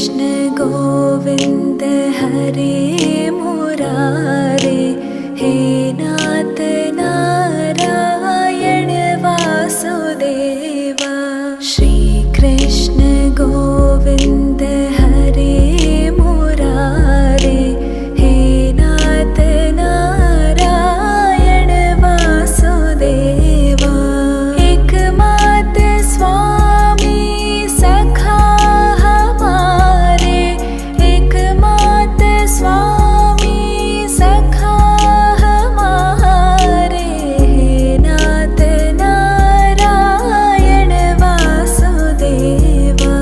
कृष्ण गोविंद हरे मुरारे, हे नाथ नारायण वासुदेवा। श्री कृष्ण गोविंद हरे मुरारे, हे नाथ नारायण वासुदेवा। एकमात स्वामी सखा हमारे, एकमात स्वामी सखा हमारे, हे नाथ नारायण वासुदेवा।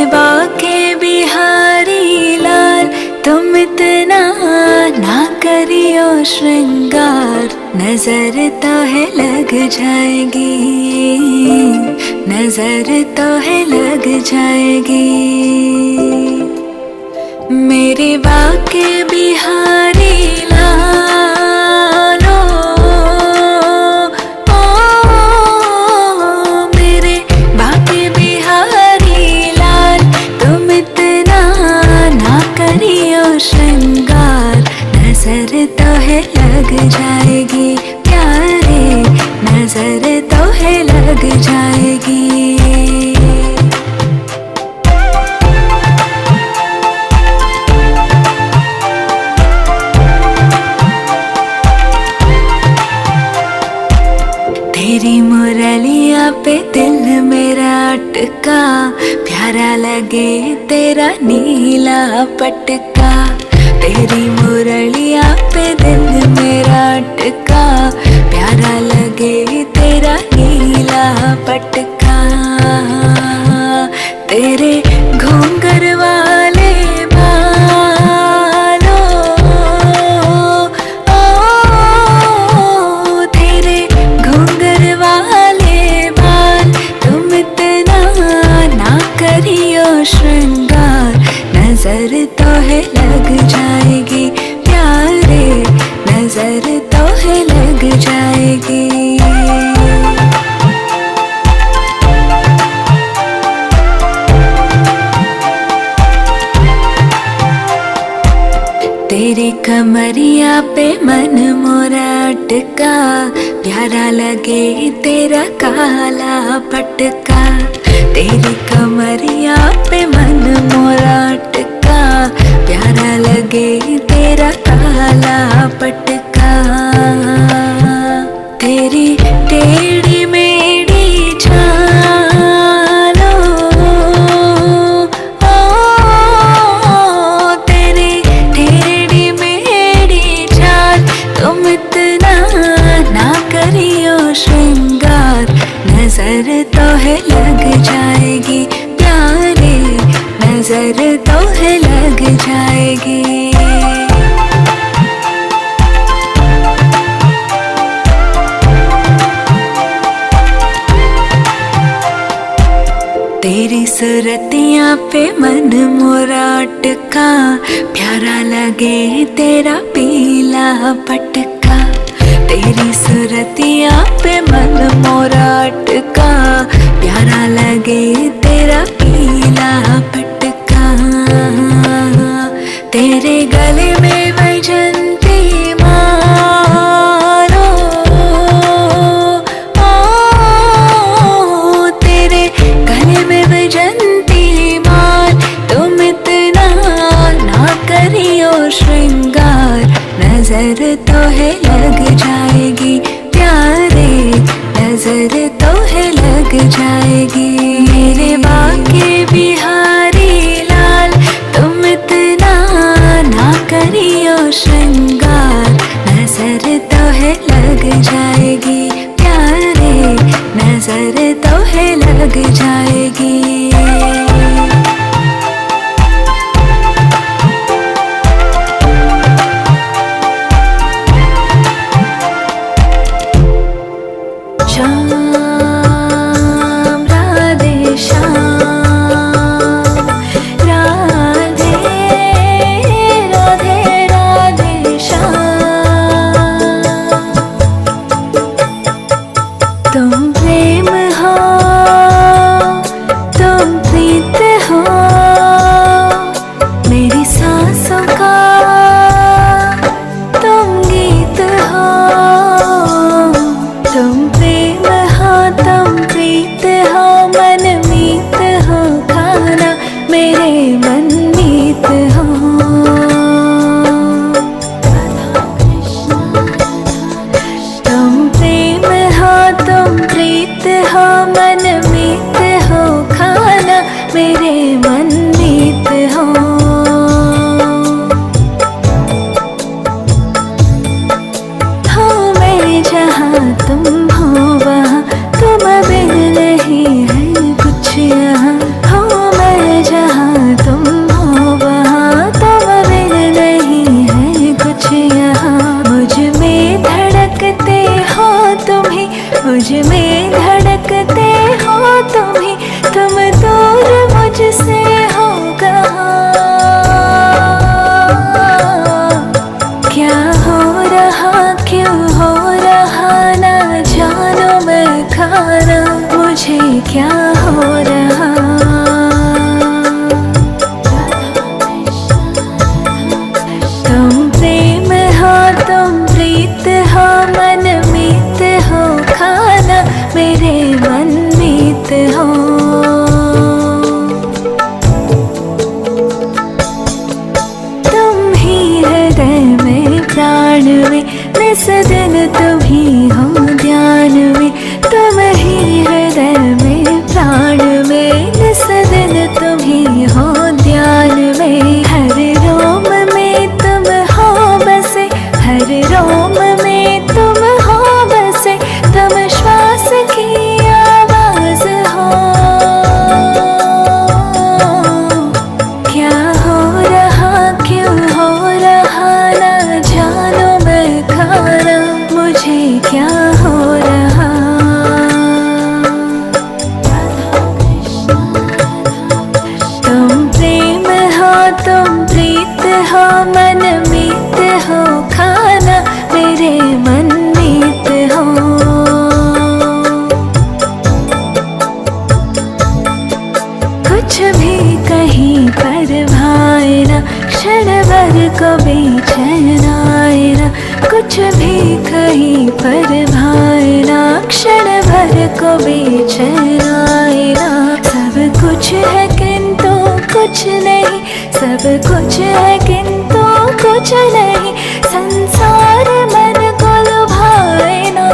बाके बिहारी लाल तुम इतना ना करियो श्रृंगार, नजर तो है लग जाएगी, नजर तो है लग जाएगी। मेरे बाके बिहारी लाल ओ, मेरे बाके बिहारी लाल तुम इतना ना करियो श्रृंगार, नजर तो है लग जाएगी प्यारे, नजर तो है लग जाएगी। तेरी मुरलिया पे दिल मेरा अटका, प्यारा लगे तेरा नीला पटका। तेरी मुरलिया पे दिल मेरा अटका, प्यारा लगे तेरा नीला पटका। तेरे घूंघर वाले बालों ओ, तेरे घूंघर वाले बाल तुम इतना ना करियो श्रृंगार, नजर तो है लग जाएगी प्यारे, नजर तो है लग जाएगी। तेरी कमरिया पे मन मोरा अटका, प्यारा लगे तेरा काला पटका। तेरी कमरिया पे मन मोरा अटका, प्यारा लगे तेरा काला पटका। तेरी टेढ़ी मेढ़ी चालों ओ, तेरी टेढ़ी मेढ़ी चाल तुम इतना ना करियो श्रृंगार, नजर तो है लग जाएगी प्यारे, नजर तो है लग जाएगी। तेरी सूरतिया पे मन मोरा अटका, प्यारा लगे तेरा पीला पटका। तेरी सूरतिया पे मन मोरा अटका, प्यारा लगे तेरा पीला पटका। तेरे गले में वैजंती मालो ओ, तेरे गले में वैजंती माल तुम इतना ना करियो श्रृंगार, नजर तो है लग जाएगी प्यारे, नजर तो है लग जाएगी। मेरे बाके बिहारी लाल तुम इतना ना करियो श्रृंगार, नजर तो है लग जाएगी प्यारे, नजर तो है लग जाएगी। श्याम राधे श्याम, राधे राधे राधे श्याम। तुम प्रेम हो तुम प्रीत हो, मेरी सांसों का तुम गीत हो। तुम प्रेम हो तुम प्रीत हो, मन मीत हो खाना मेरे मन मीत हो। तुम प्रेम हो तुम प्रीत हो, मन मीत हो खाना मेरे मन मीत हो। हो मैं जहाँ तुम हो वहाँ, तुम बिन नहीं है कुछ यहाँ। हो मैं निस दिन तुम ही हो ध्यान में, तुम ही हृदय में प्राण में, निस दिन तुम ही हो ध्यान में। हर रोम में तुम हो बसे, हर रोम में तुम हो बसे, तुम श्वास की आवाज हो। क्या हो रहा क्यों हो रहा ना जानो मैं खाना, मुझे क्या हो रहा। तुम प्रेम हो तुम प्रीत हो, मन मीत हो खाना मेरे मन मीत हो। कुछ भी कहीं पर भाए ना, क्षण भर को बेचैन आए ना, कुछ भी कहीं पर भाए ना, क्षण भर को बेचैन आए ना। सब कुछ है किंतु कुछ नहीं, सब कुछ है किंतु कुछ नहीं, संसार मन को लुभाए ना।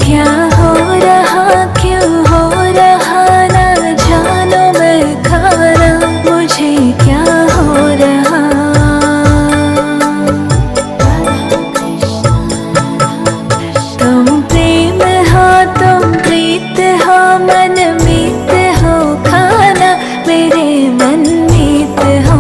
क्या हो रहा क्यों हो रहा ना जानो मैं खाना, मुझे क्या हो रहा। तुम प्रेम हो तुम प्रीत हो, मन मीत हो खाना मेरे मन मीत हो।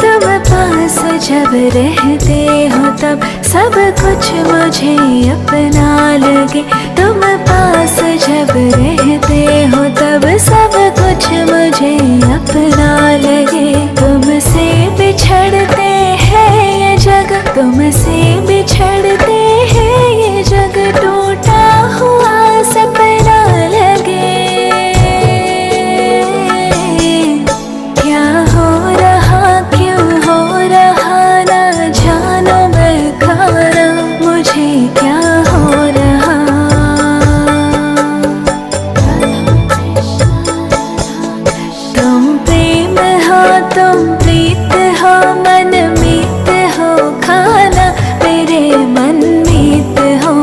तुम पास जब रहते हो तब सब कुछ मुझे अपना लगे, तुम पास जब रहते हो तब सब कुछ मुझे अपना लगे। तुमसे बिछड़ते हैं ये जग, तुमसे बिछड़ते हैं ये जग, टूटा हुआ सपना लगे। क्या हो रहा क्यों हो रहा ना जानो मैं खाना, मुझे क्या हो रहा। तुम प्रेम हो तुम प्रीत हो, मन मीत हो खाना मेरे मन मीत हो।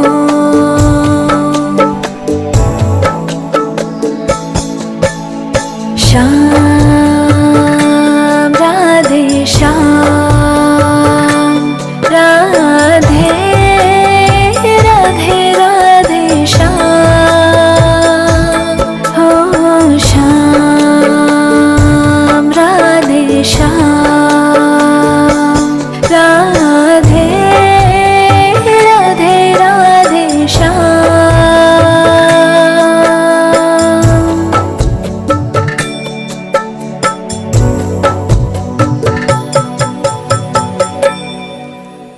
श्याम राधे श्याम, राधे राधे राधे श्याम, हो श्याम राधे श्याम, राधे राधे राधे श्याम।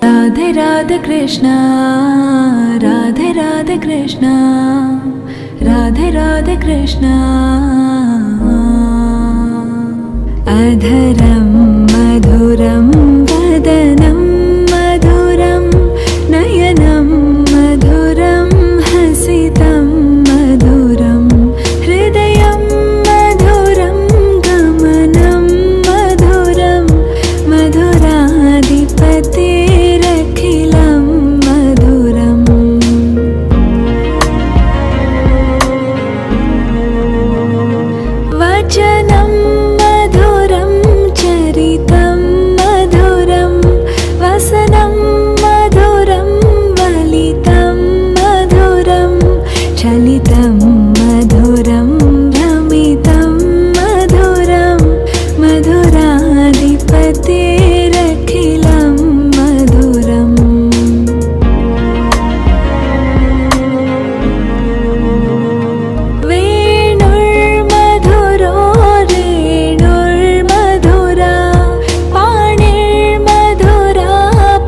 राधे राधे कृष्णा, राधे राधे कृष्णा, राधे राधे कृष्णा। अधरं मधुरं वदनं मधुरं, नयनं मधुरं हसितं मधुरं, हृदयं मधुरं गमनं मधुरं, मधुराधिपतिरखिलं मधुरम्। वचनं मधुरं चरितं मधुरं, वसनं मधुरं वलितं मधुरं, चलितं मधुरं भ्रमितं मधुरं, मधुराधिपतिरखिलं मधुरम्। वेणुर्मधुरो रेणुर्मधुरा, पाणिर्मधुरा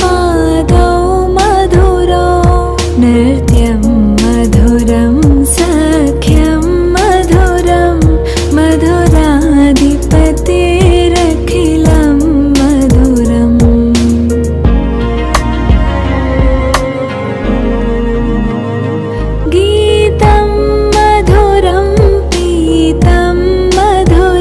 पादौ मधुरो, नृत्यं मधुरं सख्यं मधुरं, मधुराधिपतिरखिलं मधुरम्। गीतं मधुरं पीतं मधुरं,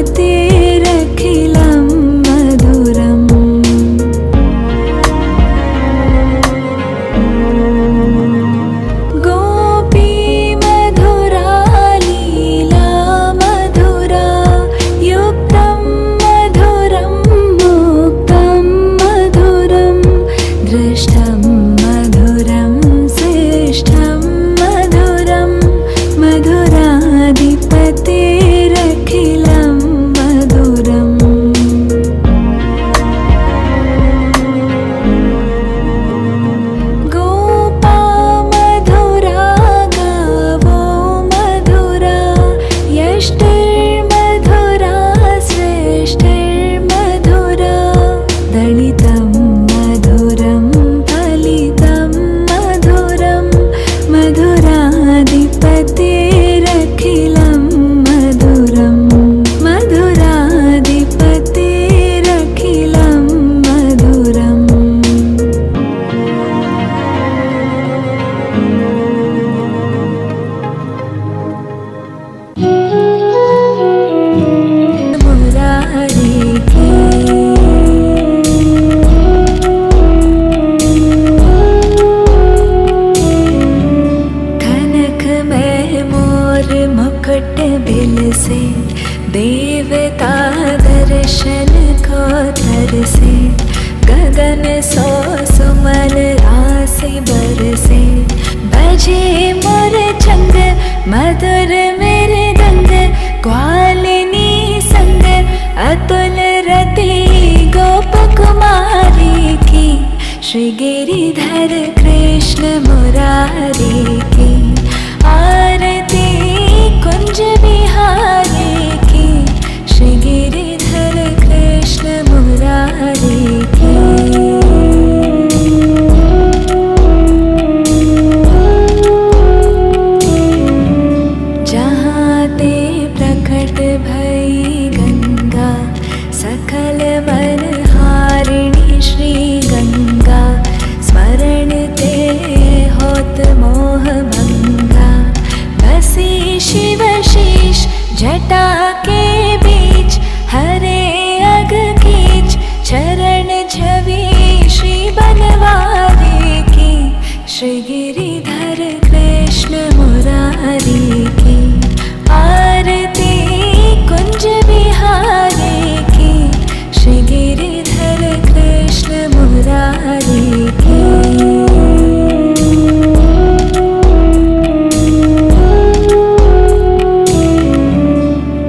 पतेरखिलं मधुरम् गोपी मधुरा लीला मधुरा युक्तं मधुरं मुक्तं मधुरं दृष्टं मधुरं श्रेष्ठं मधुरं मधुराधिपतेरखिलं मधुरम् गोपा मधुरा गावो मधुरा यष्टिर्मधुरा श्रेष्ठिर्मधुरा दलितं मधुरं फलितं मधुरं मधुराधिपतेरखिलं मधुरम् मधुराधिपतेरखिलं मधुरम् मुरारी की कनक में मोर मुकुट बिल से देवता दर्शन को तरसे गगन सो सुमन राशि बरसे बजे मोर चंग मधुर मेरे दंग ग्वालिनी संग अतुल रति गोप कुमारी की श्री गिरिधर कृष्ण मुरारी की आरती कुंज बिहारी की श्री गिरिधर कृष्ण मुरारी की जहाँ ते प्रकट भई गंगा सकल मन हारिणी श्री गंगा स्मरण ते होत मोह भंगा बसी शिव शीश जटा के बीच हरे अग कीच चरण छवि श्री बनवारी की श्री गिरिधर कृष्ण मुरारी की आरती कुंज बिहारी की श्री गिरिधर कृष्ण मुरारी की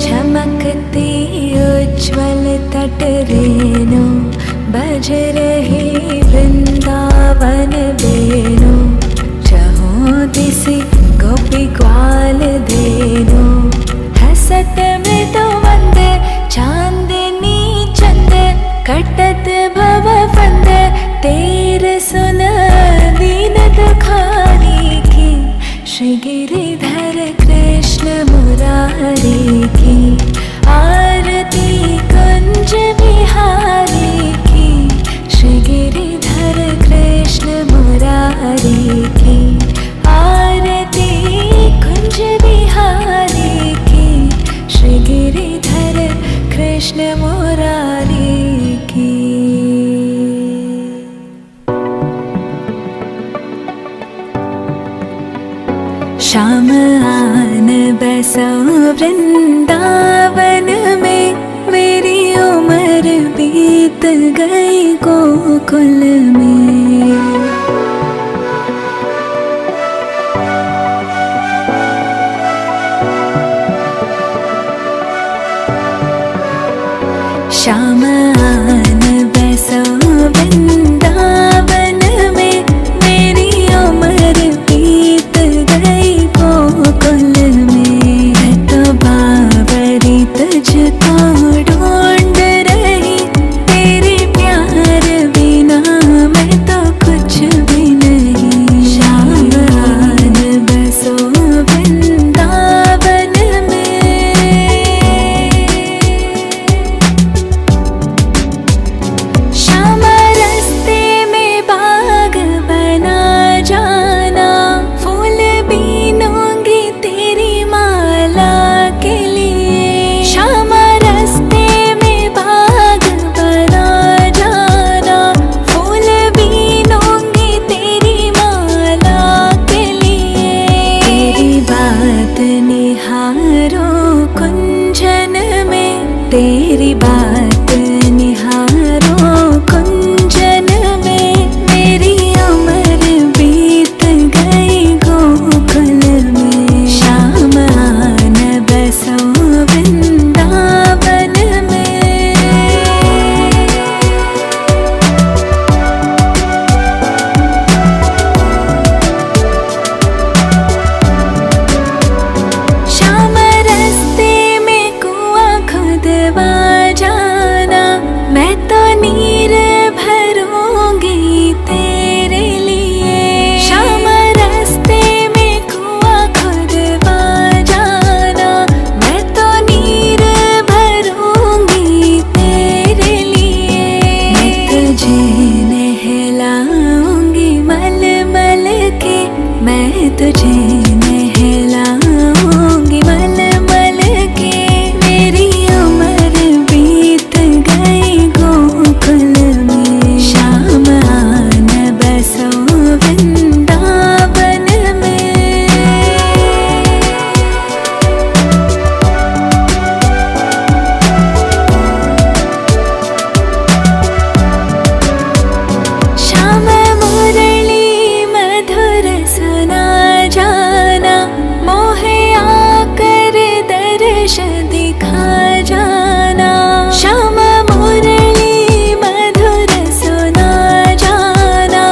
चमकती उज्ज्वल तट रेणु बज रही वृंदावन बेनु चहों दिसि गोपी ग्वाल देनु हसत मृदु मंद चांदनी चंद कटत भव फंद तेर सुन दीन दुखारी की श्री गिरिधर कृष्ण मुरारी की आरती कुंज बिहारी की श्री गिरिधर कृष्ण मुरारी की आरती कुंज बिहारी की श्री गिरिधर कृष्ण मुरारी की श्याम आन बसो वृंदावन में मेरी उम्र बीत गई गोकुल में श्याम आन बसो वृंदावन में मेरी उम्र बीत गई गोकुल में तो बाबरी तुझको ढूंढ रही तेरे प्यार बिना मैं तो कुछ भी नहीं श्याम आन बसो वृंदावन में श्याम रस्ते में तेरी बात निहारो कुंजन में, मेरी उम्र बीत गई गोकुल में। श्याम आन बसो वृंदावन में। श्याम रस्ते में कुआं खुदवा जाना, मैं तो नीर भरूंगी तेरे लिए। श्याम रस्ते में कुआं खुदवा जाना, मैं तो नीर भरूंगी तेरे लिए। मैं तुझे नहलाऊंगी मल मल के, मैं तुझे नहलाऊंगी मल मल के। मेरी उम्र बीत गई गोकुल में। श्याम आन बसो वृंदावन में। श्याम मुरली मधुर सुना जाना, मोहे आकर दर्श दिखा जाना। श्याम मुरली मधुर सुना जाना,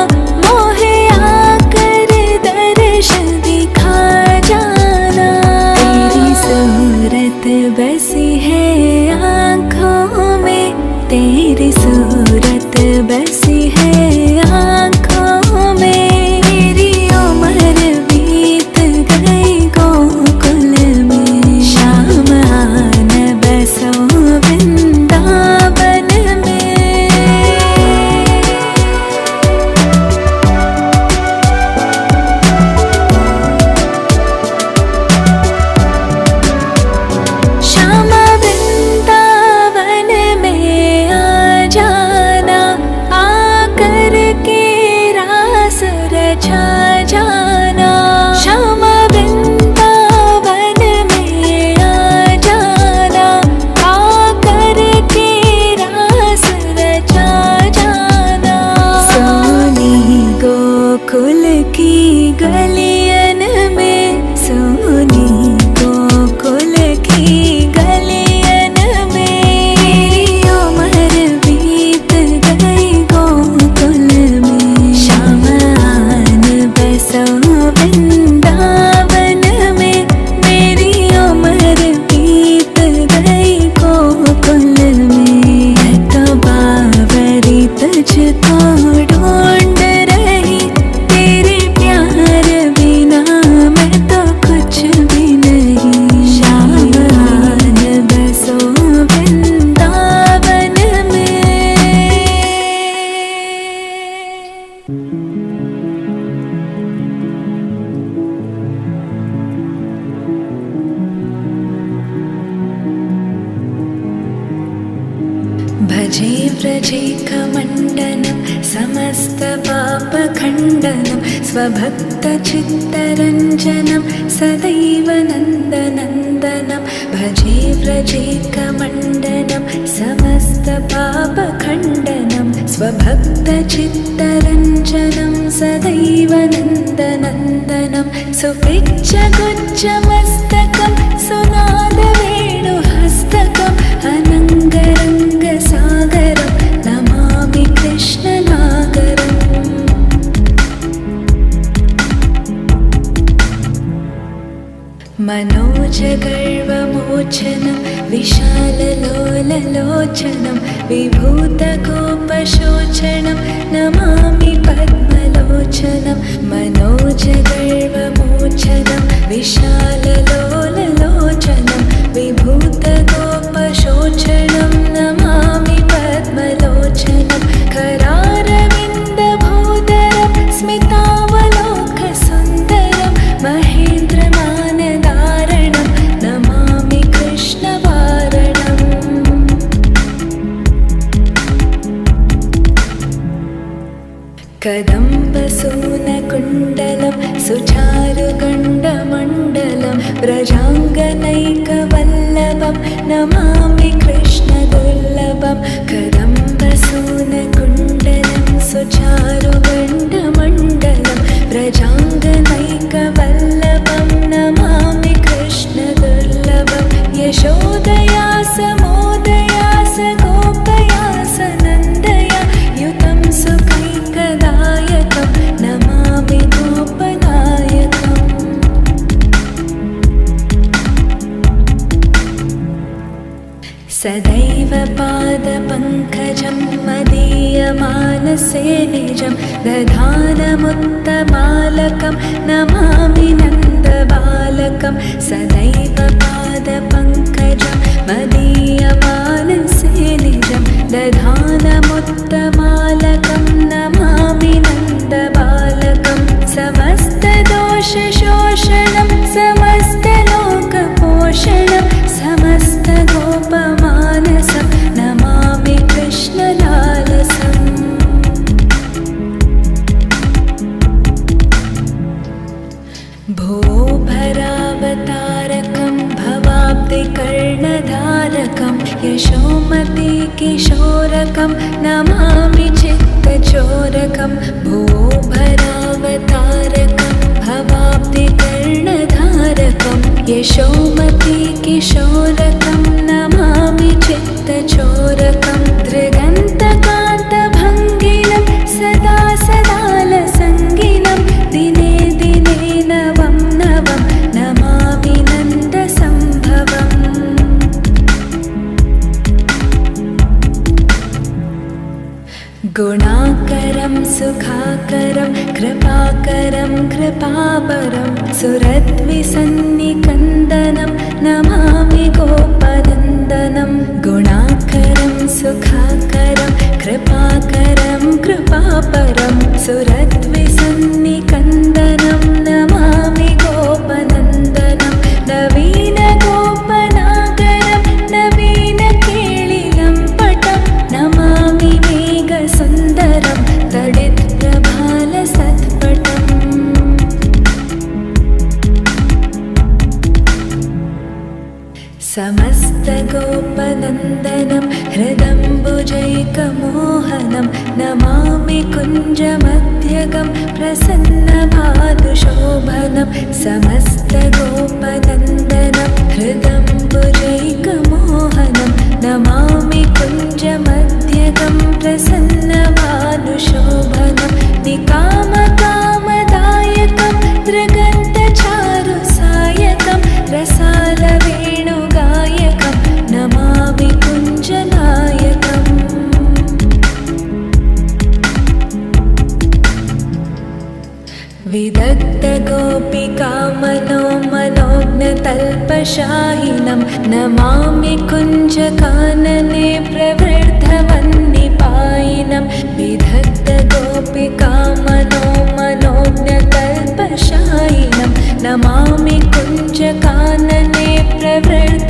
मोहे आकर दर्श दिखा जाना। तेरी सूरत बसी है आँखों में, तेरी सूरत बसी है आँखों में। मेरी उम्र बीत गई गोकुल में। श्याम आन बसो वृंदावन में। श्याम वृंदावन में आ जाना, आकर के रास रचा जाना। श्याम वृंदावन में आ जाना, आकर के रास रचा जाना। सोनी गोकुल की गलियन में, सोनी गोकुल की गलियन में। मेरी उम्र बीत गई गोकुल में। श्याम आन बसो वृंदावन में। मेरी उम्र बीत गई गोकुल में। मैं तो बावरी तुझको ढूंढ रही, तेरे प्यार बिना मैं तो कुछ भी नहीं। श्याम आन बसो वृंदावन में। भजे व्रजे कमण्डनं समस्तपापखण्डनं, स्वभक्तचित्तरञ्जनं सदैव नन्दनन्दनं। भजे व्रजे कमण्डनं समस्तपापखण्डनं, स्वभक्तचित्तरञ्जनं सदैव नन्दनन्दनं। सुपिच्चगुच्चमस्तकं सुनादवेणुहस्तकम्, अनङ्गरङ्गसागरं नमामि कृष्णनागरम्। मनोजगर्वमोचनं विशाललोललोचनं, विभूतकोपशोचनं नमामि पद्मलोचनं। मनोजगर्वमोचनं विशाललोललोचनं, विभूतकोपशोचनं नमामि पद्मलोचनं। करारविन्दभूधरं स्मितावलोकसुन्दरं, महेन्द्रमानदारणं नमामि कृष्णवारणम्। कदम्बसूनकुण्डलं सुचारुगण्डमण्डलं, व्रजाङ्गनैकवल्लभं नमामि कृष्ण रूपं कदम्बसूनकुण्डलं सुचारुगण्डमण्डलं व्रजाङ्गनैकवल्लभं नमामि कृष्णदुर्लभं यशोदया समोदया स गोपया स नन्दया युतं सुखैकदायकं नमामि गोपनायकम् सदैव पादपङ्कजं मदीयमानसे निजं दधानमुत्तमालकं नमामि नन्दबालकं सदैव पादपङ्कजं मदीयमानसे निजं दधानमुत्तमालकं नमामि नन्दबालकं समस्तदोषशोषणं समस्तलोकपोषणं समस्तगोपमानसं नमामि कृष्णलालसम् भोभरावतारकं भवाब्धिकर्णधारकं यशोमतिकिशोरकं नमामि चित्तचोरकं भोभरावतारकं भवाब्धिकर्णधारकं यशोमतिकिशोरकं नमामि चित्तचोरकं दृगन्तकान्तभङ्गिनं सदा सदालसङ्गिनं दिने दिने नवं नवं नमामि नन्दसम्भवम् गुणाकरं सुखाकरं कृपाकरं कृपावरं सुरद्विसन्निकन्दनं नमामि गोपनन्दनं गुणाकरं सुखाकरं कृपाकरं कृपावरं सुरद्विसन्निकन्दनं नमामि गोपनन्दनं नवीनगोपनागरं नवीनकेलिलं पटं नमामि सुन्दरं तडित्प्रभालसत्पटम् समस्तगोपनन्दनं हृदम्बुजैकमोहनं नमामि कुञ्जमध्यगं प्रसन्नभानुशोभनं समस्तगोपनन्दनं हृदम्बुजैकमोहनं नमामि कुञ्जमध्यगं प्रसन्नभानुशोभनं निकामकामदायकं दृगन्तचारुसायकं रसालवेणुगायकं नमामि कुञ्जनायकम् विदग्धगोपिकामनो मनोज्ञतल्पशायिनं नमामि कुञ्जकानने प्रवृद्धवन्निपायिनं विदग्धगोपिकामनो मनोज्ञतल्पशायिनं नमामि कुञ्जकानने प्रवृद्ध